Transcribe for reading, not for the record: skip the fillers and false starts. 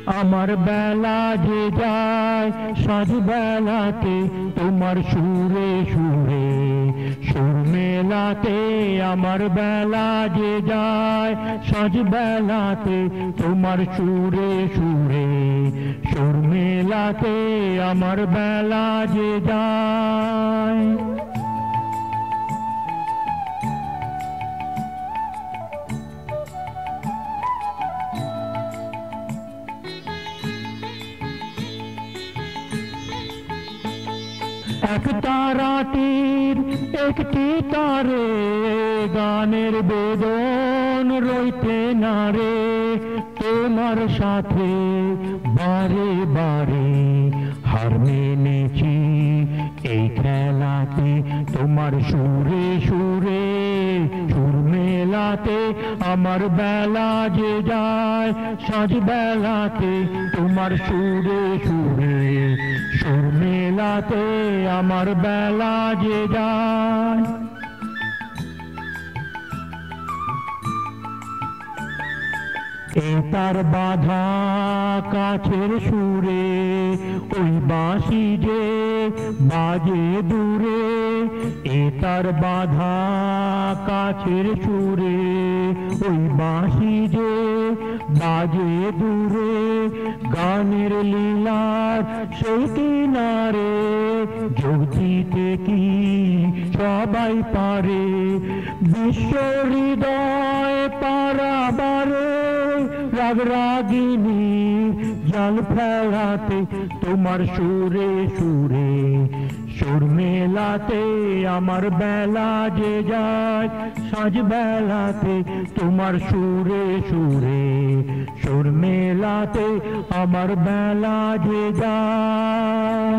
আমার বেলা যে যায় সাজ বেলাতে তোমার সুরে সুরে সুর মেলাতে। আমার বেলা যে যায় সাজ বেলাতে তোমার সুরে সুরে সুর মেলাতে। আমার বেলা যে যায়। এক তারাটির একটি তারে গানের বেদন রইতে না রে। তোমার সাথে বারে বারে হার মেনেছি এই খেলাতে। তোমার সুরে সুরে সুর মেলাতে। আমার বেলা যে যায় সাজ বেলাতে তোমার সুরে সুরে সুর মেলাতে। আমার বেলা যে যায়। এ তার বাধা কাছের সুরে ওই বাঁশি যে বাজে দূরে। এ তার বাধা কাছের সুরে ওই বাঁশি যে বাজে দূরে। গানের লীলার সেই কিনারে যোগ দিতে কি সবাই পারে। বিশ্ব হৃদয় পারাবারে রাগ রাগিনী জাল ফেলাতে তোমার সুরে সুরে সুর মেলাতে। আমার বেলা যে যায় সাজ বেলাতে তোমার সুরে সুরে সুর মেলাতে। আমার বেলা যে যায়।